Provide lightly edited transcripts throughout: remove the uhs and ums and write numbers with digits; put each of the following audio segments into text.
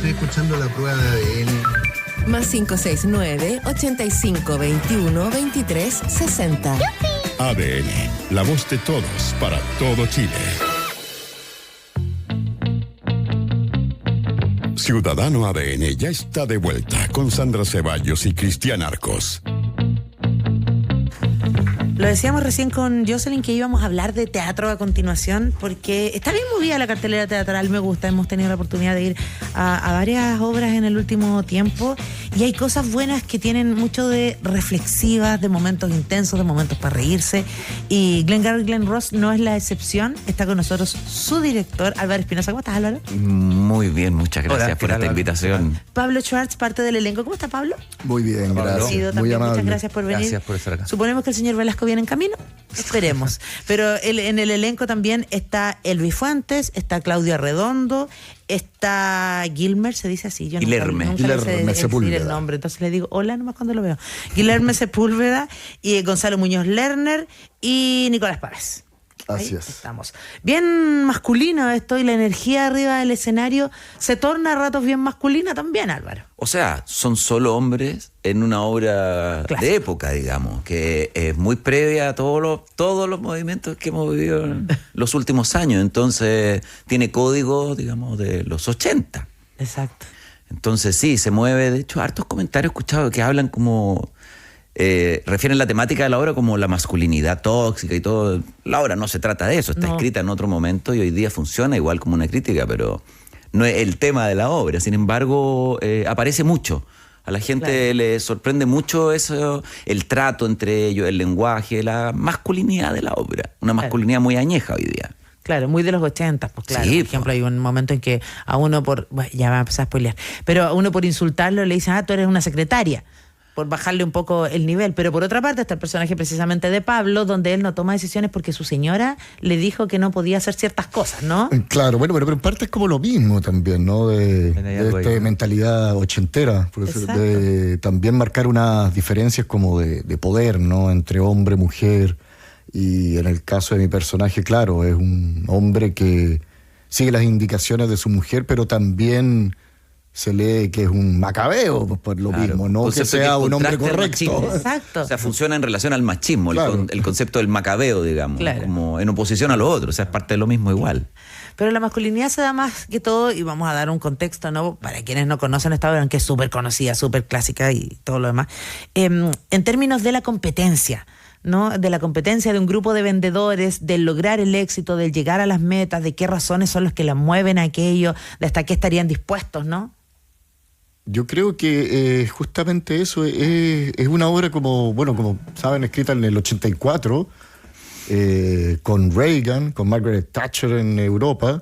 estoy escuchando la prueba de ADN. Más 569-8521-2360. ADN, la voz de todos para todo Chile. Ciudadano ADN ya está de vuelta con Sandra Ceballos y Cristian Arcos. Lo decíamos recién con Jocelyn que íbamos a hablar de teatro a continuación, porque está bien movida la cartelera teatral, me gusta. Hemos tenido la oportunidad de ir a varias obras en el último tiempo y hay cosas buenas que tienen mucho de reflexivas, de momentos intensos, de momentos para reírse. Y Glengarry Glen Ross no es la excepción. Está con nosotros su director, Álvaro Espinosa. ¿Cómo estás, Álvaro? Muy bien, muchas gracias por esta invitación. Pablo Schwartz, parte del elenco. ¿Cómo está, Pablo? Muy bien, gracias. Muy amable. Muchas gracias por venir. Gracias por estar acá. Suponemos que el señor Velasco viene en camino. Esperemos. Pero en el elenco también está Elvis Fuentes, está Claudia Redondo, está Gilmer, se dice así. Yo Guilherme. nunca le sé decir el nombre, entonces le digo hola nomás cuando lo veo. Guilherme Sepúlveda, y Gonzalo Muñoz Lerner y Nicolás Pávez. Así es. Estamos. Bien masculino esto, y la energía arriba del escenario se torna a ratos bien masculina también, Álvaro. O sea, son solo hombres en una obra de época, digamos, que es muy previa a todos los movimientos que hemos vivido en los últimos años. Entonces, tiene código, digamos, de los 80. Exacto. Entonces, sí, se mueve. De hecho, hartos comentarios he escuchado que hablan como... refieren la temática de la obra como la masculinidad tóxica y todo. La obra no se trata de eso, está escrita en otro momento y hoy día funciona igual como una crítica, pero no es el tema de la obra. Sin embargo, aparece mucho. A la gente le sorprende mucho eso, el trato entre ellos, el lenguaje, la masculinidad de la obra. Una masculinidad muy añeja hoy día. Claro, muy de los 80, pues claro. Sí, por ejemplo, hay un momento en que a uno bueno, ya va a empezar a spoilear, pero a uno por insultarlo le dicen, tú eres una secretaria, por bajarle un poco el nivel. Pero por otra parte está el personaje precisamente de Pablo, donde él no toma decisiones porque su señora le dijo que no podía hacer ciertas cosas, ¿no? Claro, bueno, pero en parte es como lo mismo también, ¿no? De esta mentalidad ochentera, de también marcar unas diferencias como de poder, ¿no? Entre hombre, mujer, y en el caso de mi personaje, claro, es un hombre que sigue las indicaciones de su mujer, pero también... se lee que es un macabeo por lo mismo, no que sea un hombre correcto. Exacto. O sea, funciona en relación al machismo, el concepto del macabeo, digamos, como en oposición a lo otro, o sea, es parte de lo mismo igual. Pero la masculinidad se da más que todo, y vamos a dar un contexto, ¿no? Para quienes no conocen esta obra, aunque es súper conocida, súper clásica y todo lo demás, en términos de la competencia, ¿no? De la competencia de un grupo de vendedores, del lograr el éxito, del llegar a las metas, de qué razones son las que las mueven a aquello, de hasta qué estarían dispuestos, ¿no? Yo creo que justamente eso es una obra como saben, escrita en el 84, con Reagan, con Margaret Thatcher en Europa,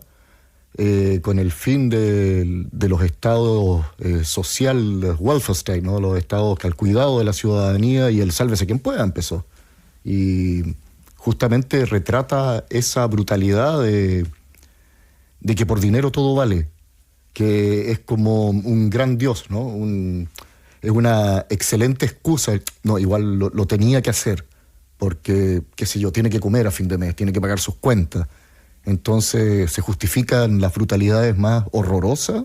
con el fin de los estados social, welfare state, ¿no? Los estados que al cuidado de la ciudadanía y el sálvese quien pueda empezó. Y justamente retrata esa brutalidad de que por dinero todo vale, que es como un gran dios, ¿no? Es una excelente excusa. No, igual lo tenía que hacer, porque, qué sé yo, tiene que comer a fin de mes, tiene que pagar sus cuentas. Entonces se justifican las brutalidades más horrorosas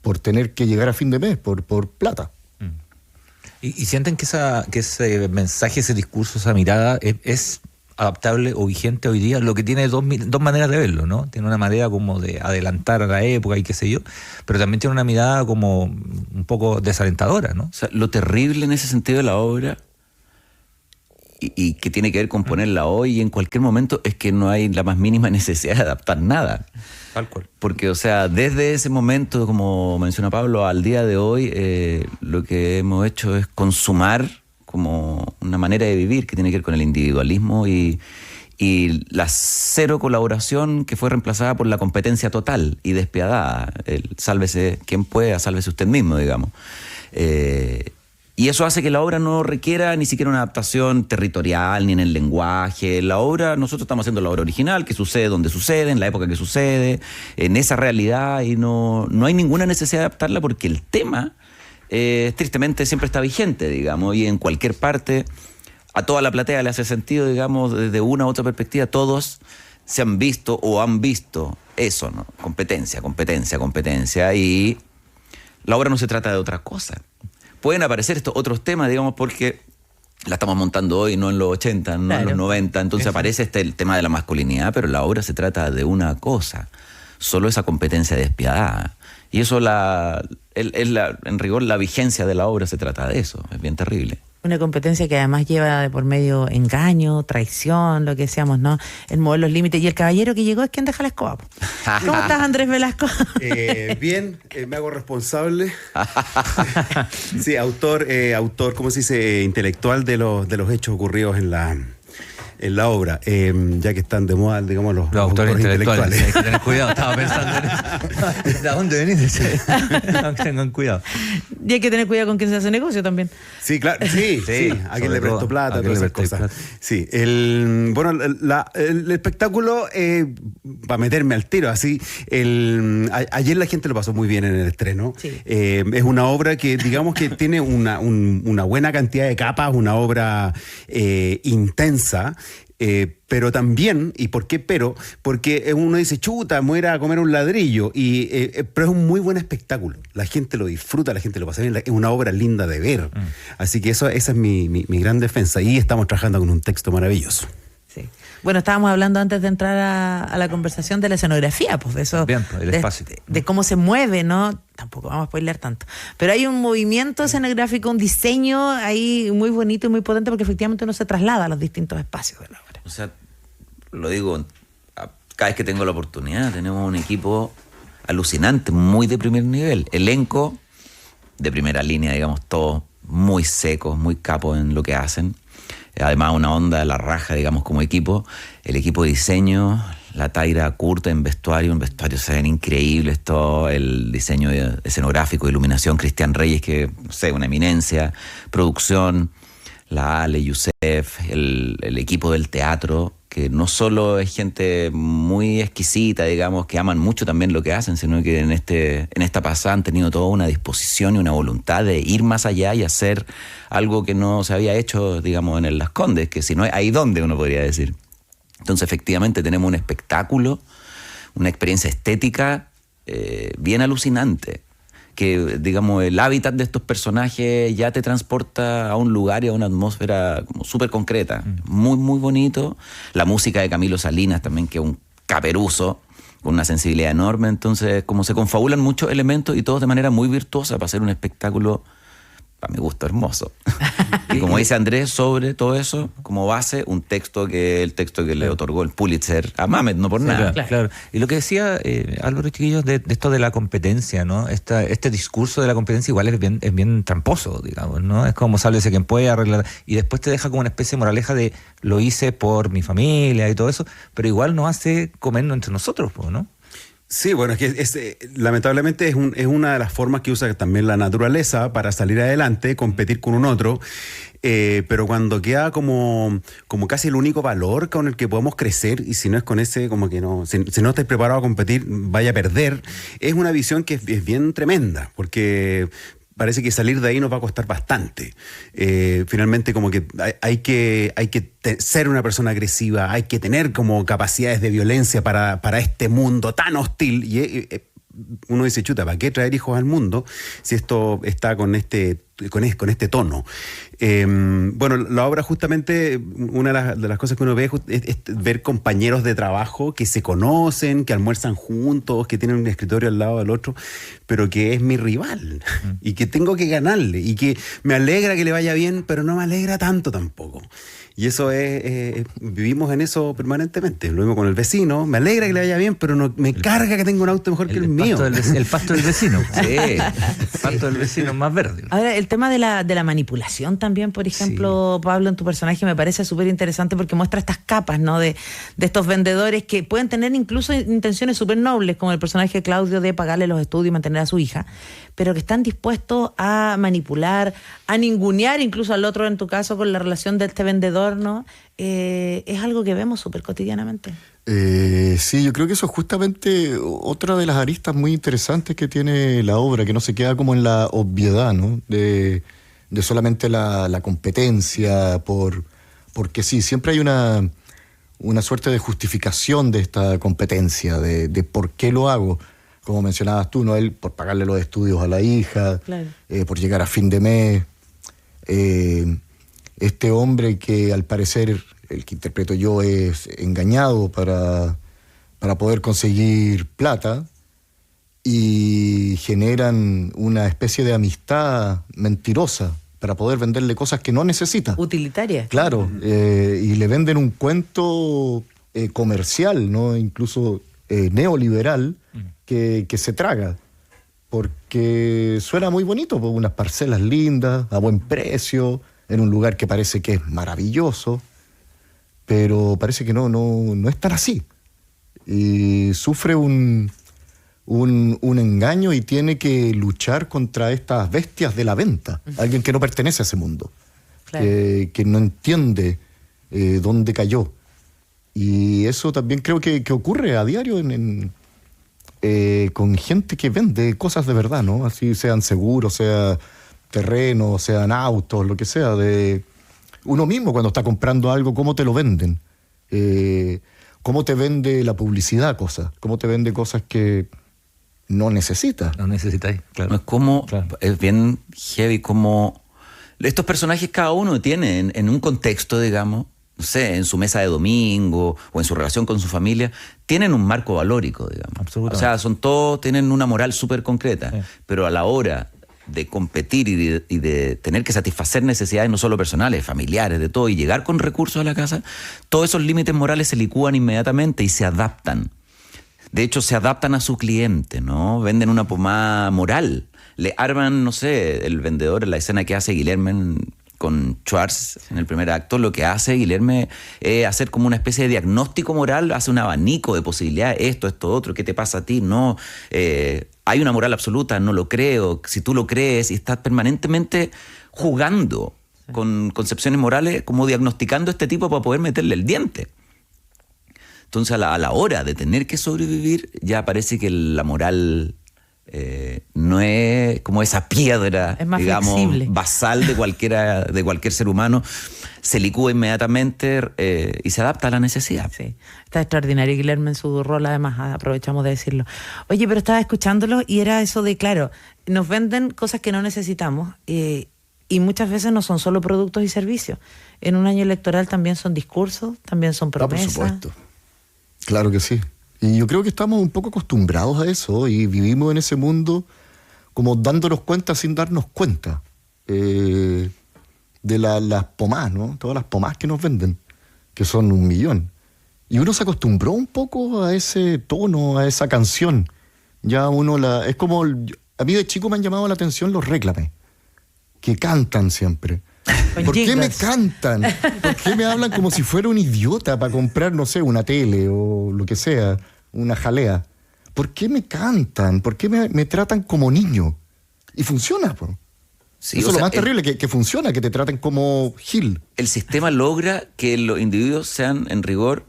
por tener que llegar a fin de mes, por plata. ¿Y sienten que ese mensaje, ese discurso, esa mirada es adaptable o vigente hoy día? Lo que tiene dos maneras de verlo, ¿no? Tiene una manera como de adelantar a la época y qué sé yo, pero también tiene una mirada como un poco desalentadora, ¿no? O sea, lo terrible en ese sentido de la obra y que tiene que ver con ponerla hoy y en cualquier momento es que no hay la más mínima necesidad de adaptar nada. Tal cual. Porque, o sea, desde ese momento, como menciona Pablo, al día de hoy, lo que hemos hecho es consumar como una manera de vivir que tiene que ver con el individualismo y la cero colaboración que fue reemplazada por la competencia total y despiadada. El sálvese quien pueda, sálvese usted mismo, digamos. Y eso hace que la obra no requiera ni siquiera una adaptación territorial ni en el lenguaje. La obra, nosotros estamos haciendo la obra original, que sucede donde sucede, en la época que sucede, en esa realidad, y no hay ninguna necesidad de adaptarla porque el tema tristemente siempre está vigente, digamos, y en cualquier parte a toda la platea le hace sentido, digamos, desde una u otra perspectiva. Todos se han visto o han visto eso, ¿no? Competencia, y la obra no se trata de otra cosa. Pueden aparecer estos otros temas, digamos, porque la estamos montando hoy, no en los 80, no en los 90, entonces aparece el tema de la masculinidad, pero la obra se trata de una cosa, solo esa competencia despiadada. Y eso, en rigor, la vigencia de la obra se trata de eso, es bien terrible. Una competencia que además lleva de por medio engaño, traición, lo que decíamos, ¿no? El mover los límites. Y el caballero que llegó es quien deja la escoba. ¿Cómo estás, Andrés Velasco? Bien, me hago responsable. Sí, autor, ¿cómo se dice? Intelectual de los hechos ocurridos en la obra, ya que están de moda, digamos, los autores intelectuales. Hay que tener cuidado, estaba pensando en eso. ¿De dónde venís? Tengan cuidado. Y hay que tener cuidado con quién se hace negocio también. Sí, claro, sí, a quien le presto plata, todas esas cosas. Sí, el espectáculo, para meterme al tiro, así, ayer la gente lo pasó muy bien en el estreno. Sí. Es una obra que, digamos, que tiene una buena cantidad de capas, una obra intensa. Pero también, ¿y por qué pero? Porque uno dice, chuta, me voy a ir a comer un ladrillo, pero es un muy buen espectáculo. La gente lo disfruta, la gente lo pasa bien, es una obra linda de ver. Así que esa es mi gran defensa. Y estamos trabajando con un texto maravilloso. Sí. Bueno, estábamos hablando antes de entrar a la conversación de la escenografía, pues de eso, bien, el espacio. De cómo se mueve, ¿no? Tampoco vamos a spoilear tanto. Pero hay un movimiento escenográfico, un diseño ahí muy bonito y muy potente, porque efectivamente uno se traslada a los distintos espacios de la obra. O sea, lo digo, cada vez que tengo la oportunidad, tenemos un equipo alucinante, muy de primer nivel. Elenco de primera línea, digamos, todos muy secos, muy capos en lo que hacen. Además, una onda de la raja, digamos, como equipo. El equipo de diseño, la Taira Curta en vestuario, se ven increíbles, todo el diseño escenográfico, iluminación, Cristian Reyes, que, no sé, una eminencia, producción, la Ale, Youssef, el equipo del teatro, que no solo es gente muy exquisita, digamos, que aman mucho también lo que hacen, sino que en esta pasada han tenido toda una disposición y una voluntad de ir más allá y hacer algo que no se había hecho, digamos, en el Las Condes, que si no es ahí donde uno podría decir. Entonces, efectivamente, tenemos un espectáculo, una experiencia estética bien alucinante, que, digamos, el hábitat de estos personajes ya te transporta a un lugar y a una atmósfera como súper concreta, muy, muy bonito. La música de Camilo Salinas también, que es un caperuzo, con una sensibilidad enorme. Entonces, como se confabulan muchos elementos y todos de manera muy virtuosa para hacer un espectáculo, para mi gusto, hermoso. Y como dice Andrés, sobre todo eso, como base, el texto que le otorgó el Pulitzer a Mamet, no por nada. Claro. Y lo que decía Álvaro, chiquillos, de esto de la competencia, ¿no? Este discurso de la competencia igual es bien tramposo, digamos, ¿no? Es como sálvese quien puede arreglar. Y después te deja como una especie de moraleja de lo hice por mi familia y todo eso, pero igual nos hace comernos entre nosotros, ¿no? Sí, bueno, es que lamentablemente es una de las formas que usa también la naturaleza para salir adelante, competir con un otro, pero cuando queda como casi el único valor con el que podemos crecer, y si no es con ese, como que no, si no estás preparado a competir, vaya a perder, es una visión que es bien tremenda, porque parece que salir de ahí nos va a costar bastante. Finalmente, como que hay que ser una persona agresiva, hay que tener como capacidades de violencia para este mundo tan hostil. Y uno dice, chuta, ¿para qué traer hijos al mundo si esto está con este tono? Bueno, la obra justamente, una de las cosas que uno ve es ver compañeros de trabajo que se conocen, que almuerzan juntos, que tienen un escritorio al lado del otro, pero que es mi rival y que tengo que ganarle y que me alegra que le vaya bien, pero no me alegra tanto tampoco. Y eso vivimos en eso permanentemente. Lo mismo con el vecino, me alegra que le vaya bien, pero no me carga que tenga un auto mejor que el mío. El pasto del vecino. Sí, el pasto del vecino es más verde. Ahora, el tema de la manipulación también, por ejemplo, sí. Pablo, en tu personaje me parece súper interesante porque muestra estas capas, ¿no? De estos vendedores que pueden tener incluso intenciones súper nobles, como el personaje de Claudio de pagarle los estudios y mantener a su hija, pero que están dispuestos a manipular, a ningunear incluso al otro, en tu caso, con la relación de este vendedor, ¿no? Es algo que vemos súper cotidianamente. Sí, yo creo que eso es justamente otra de las aristas muy interesantes que tiene la obra, que no se queda como en la obviedad, ¿no? De solamente la competencia, porque sí, siempre hay una una suerte de justificación de esta competencia, de por qué lo hago. Como mencionabas tú, ¿no? Él por pagarle los estudios a la hija, Claro. por llegar a fin de mes. Este hombre que al parecer, el que interpreto yo, es engañado para poder conseguir plata, y generan una especie de amistad mentirosa para poder venderle cosas que no necesita. Utilitaria. Claro, y le venden un cuento comercial, ¿no? Incluso neoliberal, que se traga, porque suena muy bonito, pues, unas parcelas lindas, a buen precio, en un lugar que parece que es maravilloso, pero parece que no es tan así. Y sufre un engaño y tiene que luchar contra estas bestias de la venta. Alguien que no pertenece a ese mundo, Claro. que no entiende dónde cayó. Y eso también creo que ocurre a diario con gente que vende cosas de verdad, ¿no? Así sean seguros, sea terrenos, sean autos, lo que sea. De uno mismo cuando está comprando algo, ¿cómo te lo venden? ¿Cómo te vende la publicidad cosas? ¿Cómo te vende cosas que no necesitas? No necesitáis, claro. No es como, Claro. es bien heavy como estos personajes cada uno tiene en un contexto, digamos, no sé, en su mesa de domingo o en su relación con su familia, tienen un marco valórico, digamos. Absolutamente. O sea, son todos, tienen una moral súper concreta, Sí. pero a la hora de competir y de tener que satisfacer necesidades no solo personales, familiares, de todo, y llegar con recursos a la casa, todos esos límites morales se licúan inmediatamente y se adaptan. De hecho, se adaptan a su cliente, ¿no? Venden una pomada moral. Le arman, no sé, el vendedor en la escena que hace Guillermo con Schwartz en el primer acto, lo que hace Guillermo es hacer como una especie de diagnóstico moral, hace un abanico de posibilidades, esto, otro, ¿qué te pasa a ti? No, hay una moral absoluta, no lo creo, si tú lo crees, y estás permanentemente jugando con concepciones morales, como diagnosticando a este tipo para poder meterle el diente. Entonces, a la hora de tener que sobrevivir, ya parece que la moral no es como esa piedra, Es más digamos, flexible. basal de cualquier ser humano. Se licúa inmediatamente y se adapta a la necesidad. Sí, está extraordinario Guillermo en su rol, además, aprovechamos de decirlo. Oye, pero estaba escuchándolo y era eso de, claro, nos venden cosas que no necesitamos y muchas veces no son solo productos y servicios. En un año electoral también son discursos, también son promesas. Por supuesto. Claro que sí. Y yo creo que estamos un poco acostumbrados a eso y vivimos en ese mundo como dándonos cuenta sin darnos cuenta de las pomadas, ¿no? Todas las pomadas que nos venden, que son 1 millón. Y uno se acostumbró un poco a ese tono, a esa canción. Ya uno es como... A mí de chico me han llamado la atención los réclames, que cantan siempre. Con ¿Por qué me jingles. cantan? ¿Por qué me hablan como si fuera un idiota para comprar, no sé, una tele o lo que sea, una jalea? ¿Por qué me cantan? ¿Por qué me tratan como niño? Y funciona, po. Sí, Eso o es lo sea, más terrible, que funciona, que te traten como Gil. El sistema logra que los individuos sean, en rigor,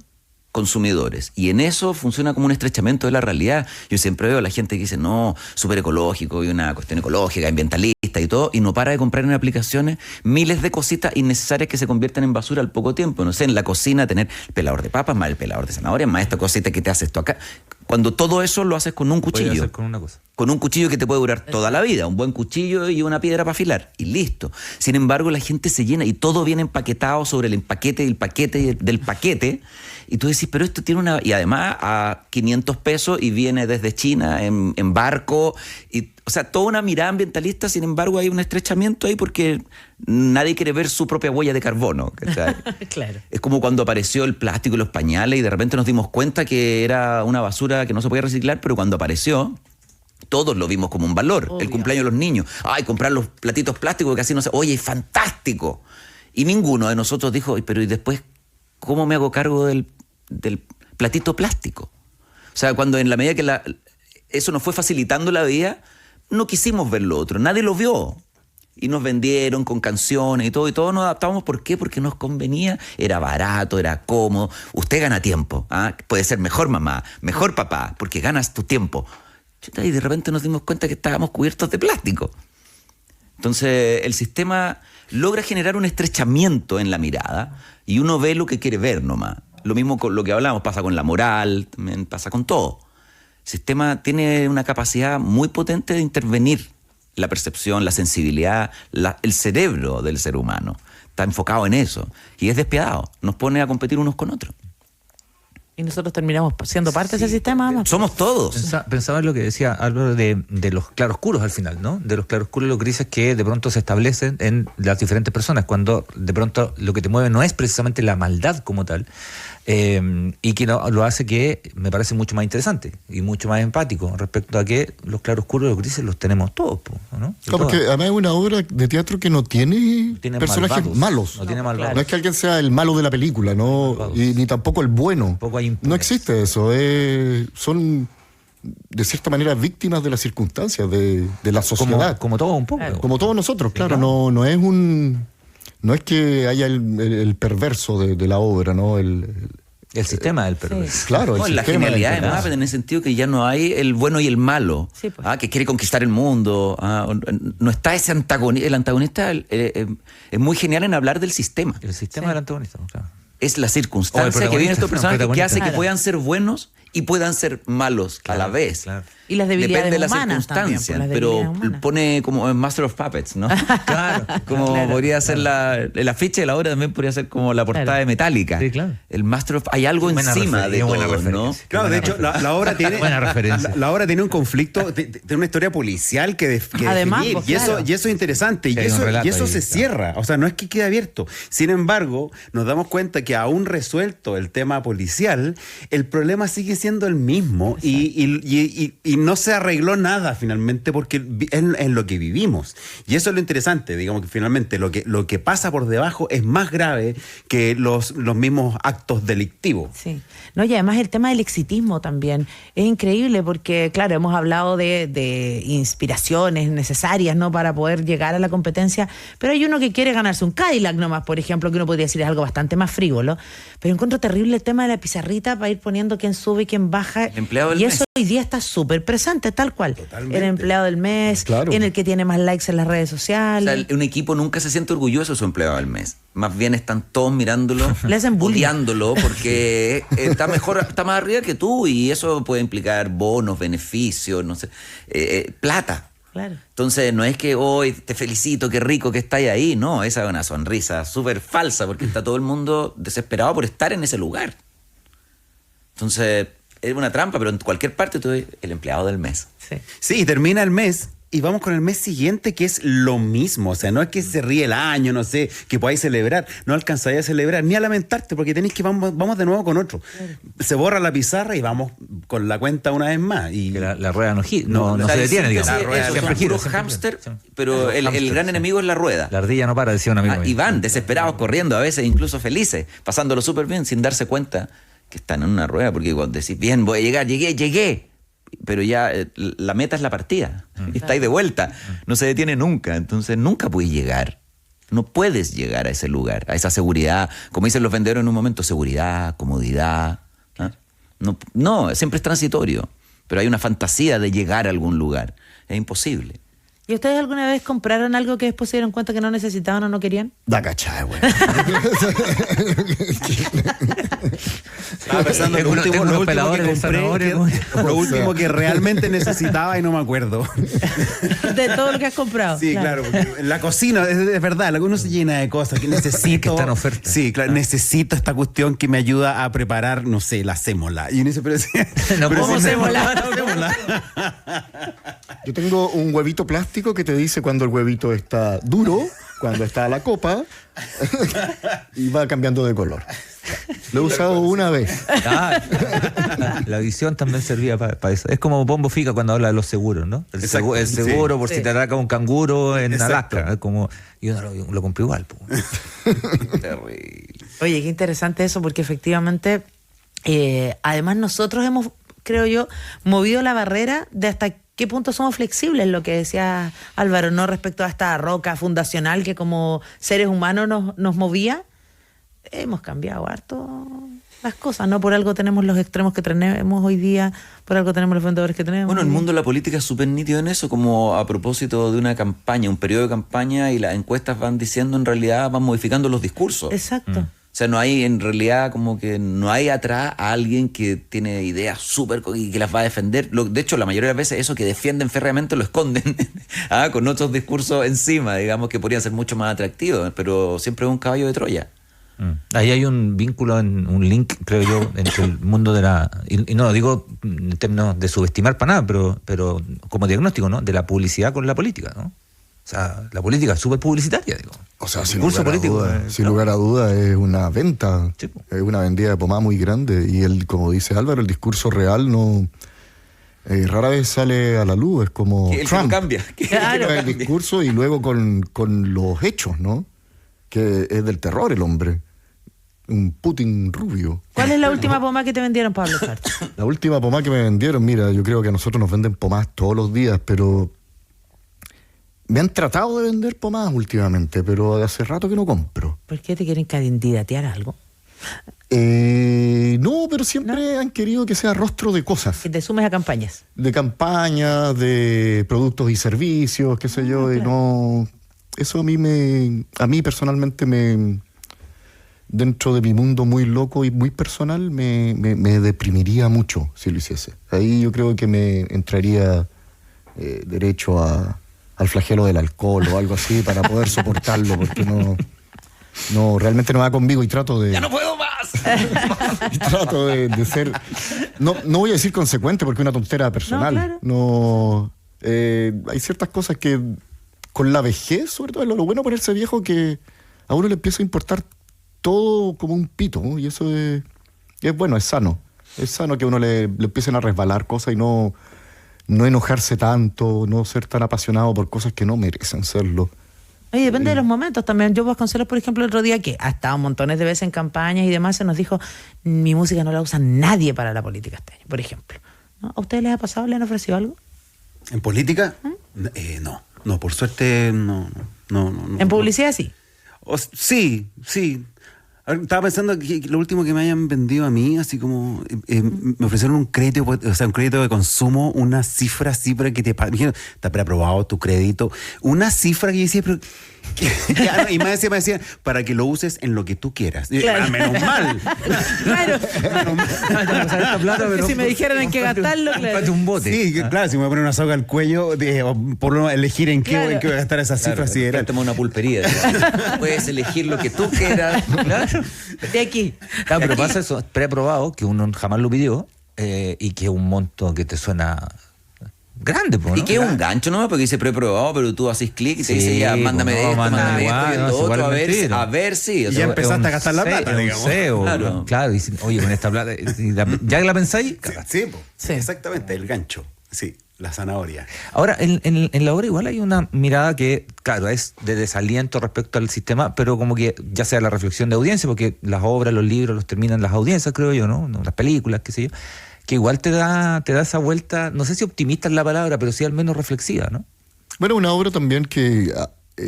consumidores. Y en eso funciona como un estrechamiento de la realidad. Yo siempre veo a la gente que dice, no, súper ecológico, y una cuestión ecológica, ambientalista y todo, y no para de comprar en aplicaciones miles de cositas innecesarias que se convierten en basura al poco tiempo. No sé, en la cocina tener el pelador de papas, más el pelador de zanahorias, más esta cosita que te hace esto acá. Cuando todo eso lo haces con un Podría cuchillo. hacer con una cosa. Con un cuchillo que te puede durar toda la vida, un buen cuchillo y una piedra para afilar, y listo. Sin embargo, la gente se llena y todo viene empaquetado sobre el empaquete del paquete, y tú decís, pero esto tiene una... Y además a 500 pesos y viene desde China en barco, y, o sea, toda una mirada ambientalista. Sin embargo, hay un estrechamiento ahí porque nadie quiere ver su propia huella de carbono, ¿cachai? Claro. Es como cuando apareció el plástico y los pañales y de repente nos dimos cuenta que era una basura que no se podía reciclar, pero cuando apareció, todos lo vimos como un valor. Obvio. El cumpleaños de los niños. Ay, comprar los platitos plásticos que así no se... Oye, es fantástico. Y ninguno de nosotros dijo, pero ¿y después cómo me hago cargo del platito plástico? O sea, cuando en la medida que eso nos fue facilitando la vida, no quisimos ver lo otro. Nadie lo vio. Y nos vendieron con canciones y todos nos adaptamos. ¿Por qué? Porque nos convenía, era barato, era cómodo. Usted gana tiempo, ¿ah? Puede ser mejor mamá, mejor papá, porque ganas tu tiempo. Y de repente nos dimos cuenta que estábamos cubiertos de plástico. Entonces el sistema logra generar un estrechamiento en la mirada y uno ve lo que quiere ver nomás. Lo mismo con lo que hablamos, pasa con la moral, también pasa con todo. El sistema tiene una capacidad muy potente de intervenir la percepción, la sensibilidad, el cerebro del ser humano. Está enfocado en eso. Y es despiadado. Nos pone a competir unos con otros. Y nosotros terminamos siendo parte de ese sistema, además. Somos todos. Pensaba en lo que decía Álvaro de los claroscuros al final, ¿no? De los claroscuros, los grises que de pronto se establecen en las diferentes personas, cuando de pronto lo que te mueve no es precisamente la maldad como tal, y que lo hace que me parece mucho más interesante y mucho más empático respecto a que los claroscuros, los grises los tenemos todos, ¿no? Claro, porque además es una obra de teatro que no tiene personajes malvados, malos. No tiene malvados. No es que alguien sea el malo de la película, ¿no? Y ni tampoco el bueno. Tampoco hay No existe eso. Son, de cierta manera, víctimas de las circunstancias, de la sociedad. Como todo un poco. Claro. Como todos nosotros, claro. No es que haya el perverso de la obra, ¿no? El sistema del perverso. Claro, No, el la sistema genialidad del de perverso. Muppet en el sentido que ya no hay el bueno y el malo, Sí, pues. que quiere conquistar el mundo. No está ese antagonista. El antagonista es muy genial en hablar del sistema. El sistema del antagonista, claro. Es la O el circunstancia que protagonista, vienen estos personajes que protagonista. hace que Claro. puedan ser buenos y puedan ser malos a la vez. Claro. Y las debilidades Depende de la humanas también, circunstancia, pues, las pero debilidades humanas. pone como en Master of Puppets, ¿no? Claro. Como Claro. podría ser el afiche de la obra, también podría ser como la portada Claro. de Metallica. Sí, claro. El Master of... Hay algo Buena encima de buena todo, ¿no? referencia. Claro, de hecho, la obra tiene. Buena referencia. La obra tiene un conflicto, tiene una historia policial que Además, definir. pues, y, eso, claro. y eso es interesante. Sí, hay un relato y eso ahí, se claro. cierra. O sea, no es que quede abierto. Sin embargo, nos damos cuenta que aún resuelto el tema policial, el problema sigue siendo el mismo. Y no se arregló nada finalmente porque es lo que vivimos. Y eso es lo interesante. Digamos que finalmente lo que pasa por debajo es más grave que los mismos actos delictivos. Sí. No, y además el tema del exitismo también es increíble porque, claro, hemos hablado de inspiraciones necesarias, ¿no?, para poder llegar a la competencia, pero hay uno que quiere ganarse un Cadillac nomás, por ejemplo, que uno podría decir es algo bastante más frívolo, pero encuentro terrible el tema de la pizarrita para ir poniendo quién sube y quién baja, El empleado del y mes. eso hoy día está súper presente, tal cual. Totalmente. El empleado del mes, Claro. en el que tiene más likes en las redes O sociales. sea, un equipo nunca se siente orgulloso de su empleado del mes. Más bien están todos mirándolo, Le hacen bullying. odiándolo, porque está mejor, está más arriba que tú, y eso puede implicar bonos, beneficios, no sé, plata. Claro. Entonces, no es que hoy te felicito, qué rico que estáis ahí. No, esa es una sonrisa súper falsa, porque está todo el mundo desesperado por estar en ese lugar. Entonces, es una trampa, pero en cualquier parte tú eres el empleado del mes. Sí. Sí, y termina el mes y vamos con el mes siguiente, que es lo mismo. O sea, no es que se ríe el año, no sé, que podáis celebrar. No alcanzáis a celebrar ni a lamentarte porque tenéis que vamos de nuevo con otro. Se borra la pizarra y vamos con la cuenta una vez más. Y Que la rueda no O se sea, detiene, digamos. sí, La rueda eso, siempre son gira, puros siempre hámster, gira. pero el Hámster, gran sí. enemigo es la rueda. La ardilla no para, decía un amigo mío. Y van desesperados corriendo, a veces incluso felices, pasándolo súper bien sin darse cuenta que están en una rueda, porque cuando decís, bien, voy a llegar, llegué, pero ya la meta es la partida, y estáis de vuelta, no se detiene nunca, entonces nunca puedes llegar. No puedes llegar a ese lugar, a esa seguridad, como dicen los vendedores en un momento, seguridad, comodidad. No, siempre es transitorio, pero hay una fantasía de llegar a algún lugar, es imposible. ¿Y ustedes alguna vez compraron algo que después se dieron cuenta que no necesitaban o no querían? Da cachai, güey. estaba pensando en Tengo unos peladores de zanahoria, lo último que realmente necesitaba y no me acuerdo. De todo lo que has comprado. Sí, claro, porque en la cocina, es verdad, uno se llena de cosas que necesito. Que está en oferta. Sí, claro, necesito esta cuestión que me ayuda a preparar, no sé, la sémola. Y uno dice, pero No, pero ¿cómo si- sémola? Yo tengo un huevito plástico que te dice cuando el huevito está duro, cuando está a la copa, y va cambiando de color. Lo he usado una vez. La visión también servía para eso. Es como Pombo Fica cuando habla de los seguros, ¿no? El Exacto, seguro sí. por Sí. si te ataca un canguro en Exacto. Alaska. Es como, y uno lo compró igual. Po. Terrible. Oye, qué interesante eso, porque efectivamente, además nosotros hemos, creo yo, movido la barrera de hasta qué punto somos flexibles, lo que decía Álvaro, ¿no? Respecto a esta roca fundacional que como seres humanos nos movía. Hemos cambiado harto las cosas, ¿no? Por algo tenemos los extremos que tenemos hoy día, por algo tenemos los vendedores que tenemos. Bueno, el mundo de la política es súper nítido en eso, como a propósito de una campaña, un periodo de campaña, y las encuestas van diciendo, en realidad, van modificando los discursos. Exacto. sea, no hay en realidad como que no hay atrás a alguien que tiene ideas súper y que las va a defender. De hecho, la mayoría de las veces eso que defienden férreamente lo esconden con otros discursos encima, digamos, que podrían ser mucho más atractivos, pero siempre es un caballo de Troya. Ahí hay un vínculo, un link, creo yo, entre el mundo de la... Y no lo digo en términos de subestimar para nada, pero como diagnóstico, ¿no? De la publicidad con la política, ¿no? O sea, la política es súper publicitaria, digo. O sea, sin discurso lugar, político, sin lugar a duda es una venta, Sí. es una vendida de pomada muy grande. Y como dice Álvaro, el discurso real no rara vez sale a la luz. Es como Que el que Trump. no cambia. Claro. El discurso y luego con los hechos, ¿no? Que es del terror el hombre. Un Putin rubio. ¿Cuál es la última pomada que te vendieron, Pablo Charcho? La última pomada que me vendieron, mira, yo creo que a nosotros nos venden pomadas todos los días, pero me han tratado de vender pomadas últimamente, pero hace rato que no compro. ¿Por qué te quieren candidatear a algo? No, pero siempre han querido que sea rostro de cosas. Que te sumes a campañas. De campañas, de productos y servicios, qué sé yo, y claro. no... Eso a mí personalmente dentro de mi mundo muy loco y muy personal, me deprimiría mucho si lo hiciese. Ahí yo creo que me entraría derecho al flagelo del alcohol o algo así para poder soportarlo, porque realmente no va conmigo y trato de... ¡Ya no puedo más! y trato de ser... No voy a decir consecuente porque es una tontera personal. No, claro. Hay ciertas cosas que con la vejez, sobre todo, lo bueno de ponerse viejo, que a uno le empieza a importar todo como un pito, ¿no? Y eso es bueno, es sano. Es sano que a uno le empiecen a resbalar cosas y no enojarse tanto, no ser tan apasionado por cosas que no merecen serlo. Oye, depende de los momentos también. Yo Vasconcelos, por ejemplo, el otro día, que ha estado montones de veces en campañas y demás, se nos dijo, mi música no la usa nadie para la política este año, por ejemplo. ¿No? ¿A ustedes les ha pasado? ¿Les han ofrecido algo? ¿En política? No, por suerte no. En publicidad sí. Sí. A ver, estaba pensando que lo último que me hayan vendido a mí, así como me ofrecieron un crédito, o sea, un crédito de consumo, una cifra que te dijeron, está preaprobado tu crédito, una cifra que yo decía, pero y me decían, para que lo uses en lo que tú quieras. Claro. Menos mal. Claro. Pero Si me dijeran en qué gastarlo, claro. cómprate un bote. Sí, claro, si me voy a poner una soga al cuello, por no elegir en qué, Claro. en qué voy a gastar esa cifra. Claro, Si era. toma una pulpería. digamos. Puedes elegir lo que tú quieras. Claro. De aquí. Claro, pero pasa eso, es preaprobado, que uno jamás lo pidió, y que es un monto que te suena grande, pues, ¿no? Y que es un gancho, ¿no? Porque dice preprobado, pero tú haces clic y te Sí, dice ya, mándame pues, de esto, mándame mándame igual, esto y no, esto si igual otro, es mentira. a ver si. Y o ya sea, empezaste a gastar la plata, es un digamos. SEO, Claro. claro. Y dicen, oye, con esta plata, ya que la pensáis, cagaste. Sí, po. Sí. Exactamente, el gancho. Sí, la zanahoria. Ahora, en la obra igual hay una mirada que, claro, es de desaliento respecto al sistema, pero como que ya sea la reflexión de audiencia, porque las obras, los libros los terminan las audiencias, creo yo, ¿no? Las películas, qué sé yo, que igual te da esa vuelta, no sé si optimista es la palabra, pero sí al menos reflexiva, ¿no? Bueno, una obra también que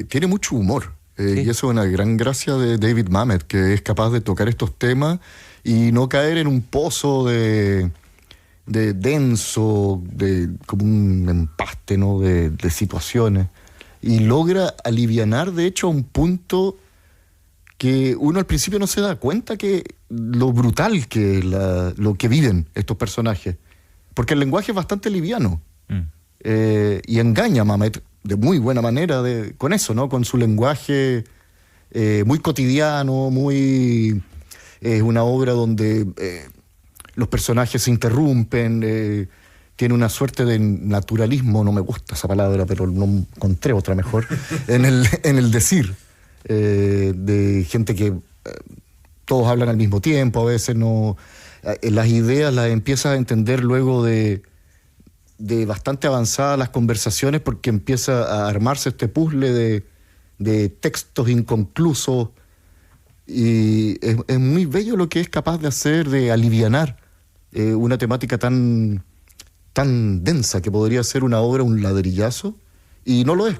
tiene mucho humor. Sí. Y eso es una gran gracia de David Mamet, que es capaz de tocar estos temas y no caer en un pozo de denso, como un empaste, ¿no? de situaciones. Y logra alivianar, de hecho, a un punto que uno al principio no se da cuenta que lo brutal que es lo que viven estos personajes. Porque el lenguaje es bastante liviano. Y engaña a Mamet de muy buena manera con eso, ¿no? Con su lenguaje muy cotidiano, es una obra donde los personajes se interrumpen, tiene una suerte de naturalismo, no me gusta esa palabra, pero no encontré otra mejor, en el decir, de gente que todos hablan al mismo tiempo, a veces no... las ideas las empiezas a entender luego de bastante avanzadas las conversaciones, porque empieza a armarse este puzzle de textos inconclusos, y es muy bello lo que es capaz de hacer, de alivianar una temática tan densa que podría ser una obra, un ladrillazo, y no lo es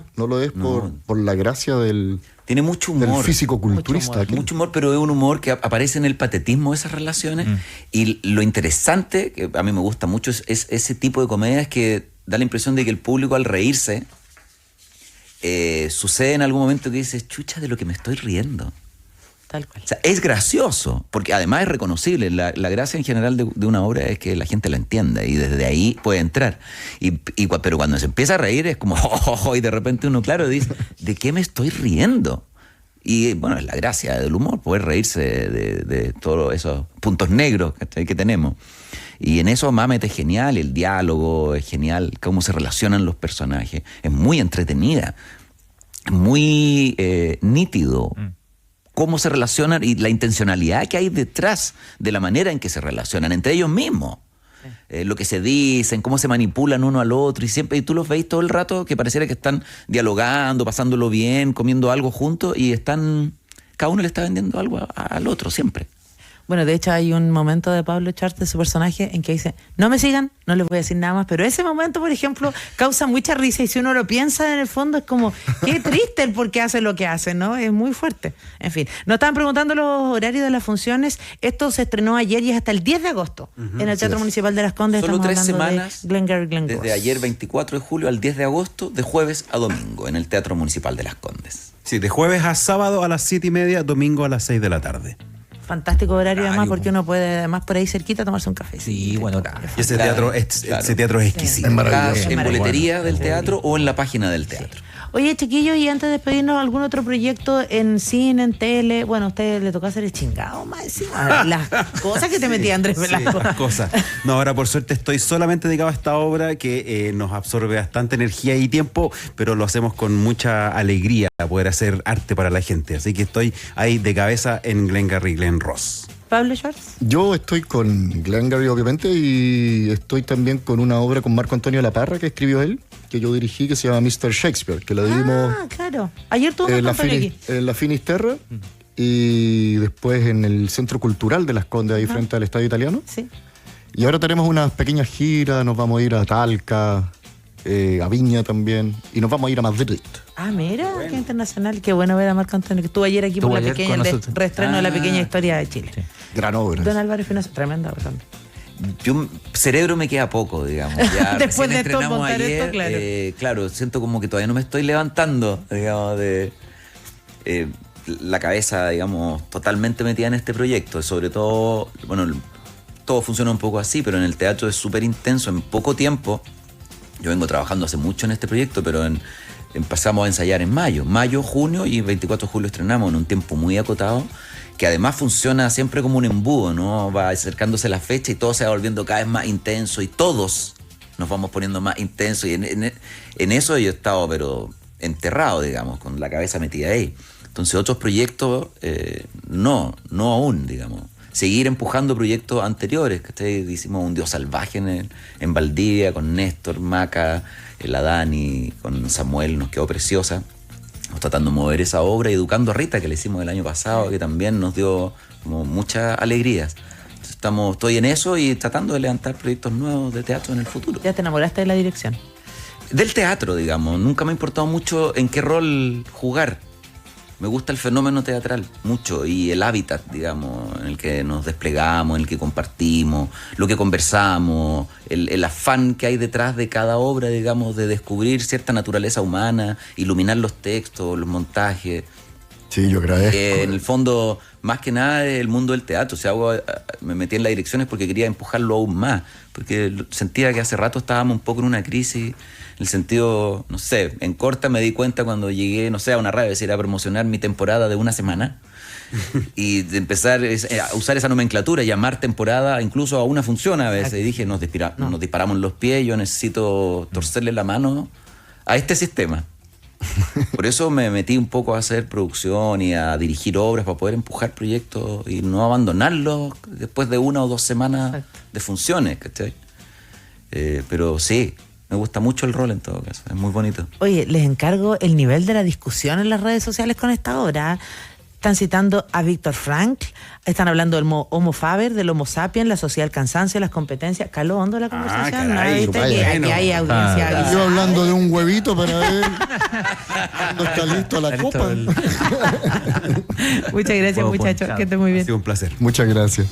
No. por la gracia del tiene mucho humor. físico-culturista. Mucho humor, pero es un humor que aparece en el patetismo de esas relaciones. Y lo interesante, que a mí me gusta mucho, es ese tipo de comedias que da la impresión de que el público al reírse sucede en algún momento que dices, chucha, de lo que me estoy riendo. Tal cual. O sea, es gracioso, porque además es reconocible. La gracia en general de una obra es que la gente la entienda y desde ahí puede entrar. Pero cuando se empieza a reír es como, y de repente uno, claro, dice, ¿de qué me estoy riendo? Y bueno, es la gracia del humor, poder reírse de todos esos puntos negros que tenemos. Y en eso Mamet es genial, el diálogo es genial, cómo se relacionan los personajes. Es muy entretenida, muy nítido. Cómo se relacionan y la intencionalidad que hay detrás de la manera en que se relacionan entre ellos mismos. Lo que se dicen, cómo se manipulan uno al otro, y tú los veis todo el rato que pareciera que están dialogando, pasándolo bien, comiendo algo juntos, y cada uno le está vendiendo algo al otro siempre. Bueno, de hecho hay un momento de Pablo Echarte, de su personaje, en que dice, no me sigan, no les voy a decir nada más, pero ese momento, por ejemplo, causa mucha risa, y si uno lo piensa en el fondo es como, qué triste el por qué hace lo que hace, ¿no? Es muy fuerte. En fin, nos estaban preguntando los horarios de las funciones. Esto se estrenó ayer y es hasta el 10 de agosto en el Teatro Municipal de Las Condes. Solo Estamos 3 hablando semanas, de Glengarry Glen Ross. desde ayer 24 de julio al 10 de agosto, de jueves a domingo, en el Teatro Municipal de Las Condes. Sí, de jueves a sábado a las 7:30, domingo a las 6 de la tarde. Fantástico horario, además, porque uno puede, además, por ahí cerquita tomarse un café. Sí, bueno, Y ese teatro es exquisito. Es maravilloso. En Es boletería del teatro o en la página del teatro. Oye, chiquillos, y antes de despedirnos, ¿algún otro proyecto en cine, en tele? Bueno, a usted le tocó hacer el chingado más encima. Las cosas que te metía Andrés Velasco. Las cosas. No, ahora por suerte estoy solamente dedicado a esta obra que nos absorbe bastante energía y tiempo, pero lo hacemos con mucha alegría poder hacer arte para la gente. Así que estoy ahí de cabeza en Glengarry Glen Ross. ¿Pablo Schwartz? Yo estoy con Glengarry, obviamente, y estoy también con una obra con Marco Antonio Laparra que escribió él, que yo dirigí, que se llama Mr. Shakespeare, que la dimos Claro. Ayer tuvo en Marco Antonio aquí. en la Finisterra y después en el Centro Cultural de Las Condes, ahí frente al Estadio Italiano. Sí. Y ahora tenemos unas pequeñas giras, nos vamos a ir a Talca, a Viña también, y nos vamos a ir a Madrid. Ah, mira, qué internacional. Qué bueno ver a Marco Antonio, que estuvo ayer aquí Estuvo por la ayer pequeña, con el nosotros. reestreno de la pequeña historia de Chile. Sí. Gran obra. Don Álvaro Espinosa, tremenda obra también. Cerebro me queda poco, digamos. Ya Después recién de esto, estrenamos montar ayer, esto, claro. claro, siento como que todavía no me estoy levantando, digamos, de la cabeza, digamos, totalmente metida en este proyecto. Sobre todo, bueno, todo funciona un poco así, pero en el teatro es súper intenso, en poco tiempo. Yo vengo trabajando hace mucho en este proyecto, pero empezamos a ensayar en mayo, junio, y el 24 de julio estrenamos en un tiempo muy acotado, que además funciona siempre como un embudo, ¿no? Va acercándose la fecha y todo se va volviendo cada vez más intenso, y todos nos vamos poniendo más intensos, y en eso yo he estado, pero enterrado, digamos, con la cabeza metida ahí. Entonces otros proyectos, no aún, digamos. Seguir empujando proyectos anteriores, que hicimos Un Dios Salvaje en Valdivia, con Néstor, Maca, la Dani, con Samuel, nos quedó preciosa. Estamos tratando de mover esa obra, y Educando a Rita, que le hicimos el año pasado, que también nos dio como muchas alegrías. Entonces, estoy en eso y tratando de levantar proyectos nuevos de teatro en el futuro. ¿Ya te enamoraste de la dirección? Del teatro, digamos. Nunca me ha importado mucho en qué rol jugar. Me gusta el fenómeno teatral mucho, y el hábitat, digamos, en el que nos desplegamos, en el que compartimos, lo que conversamos, el afán que hay detrás de cada obra, digamos, de descubrir cierta naturaleza humana, iluminar los textos, los montajes. Sí, yo agradezco. En el fondo, más que nada, el mundo del teatro. O sea, me metí en la dirección es porque quería empujarlo aún más, porque sentía que hace rato estábamos un poco en una crisis, en el sentido, no sé, en corta me di cuenta cuando llegué, no sé, a una radio, decir, a promocionar mi temporada de una semana, y de empezar a usar esa nomenclatura, llamar temporada incluso a una función a veces, y dije, nos disparamos en los pies, yo necesito torcerle la mano a este sistema. Por eso me metí un poco a hacer producción y a dirigir obras para poder empujar proyectos y no abandonarlos después de 1 o 2 semanas de funciones, ¿cachai? Pero sí, me gusta mucho el rol en todo caso, es muy bonito. Oye, les encargo el nivel de la discusión en las redes sociales con esta obra. Están citando a Víctor Frankl, están hablando del Homo Faber, del Homo sapiens, la sociedad del cansancio, las competencias. Caló hondo la conversación. caray, ¿Viste? vaya, Aquí hay audiencia. Yo hablando de un huevito para ver cuándo está listo la copa. Muchas gracias, Bueno, muchachos. chao. Que estén muy Ha bien. sido un placer. Muchas gracias.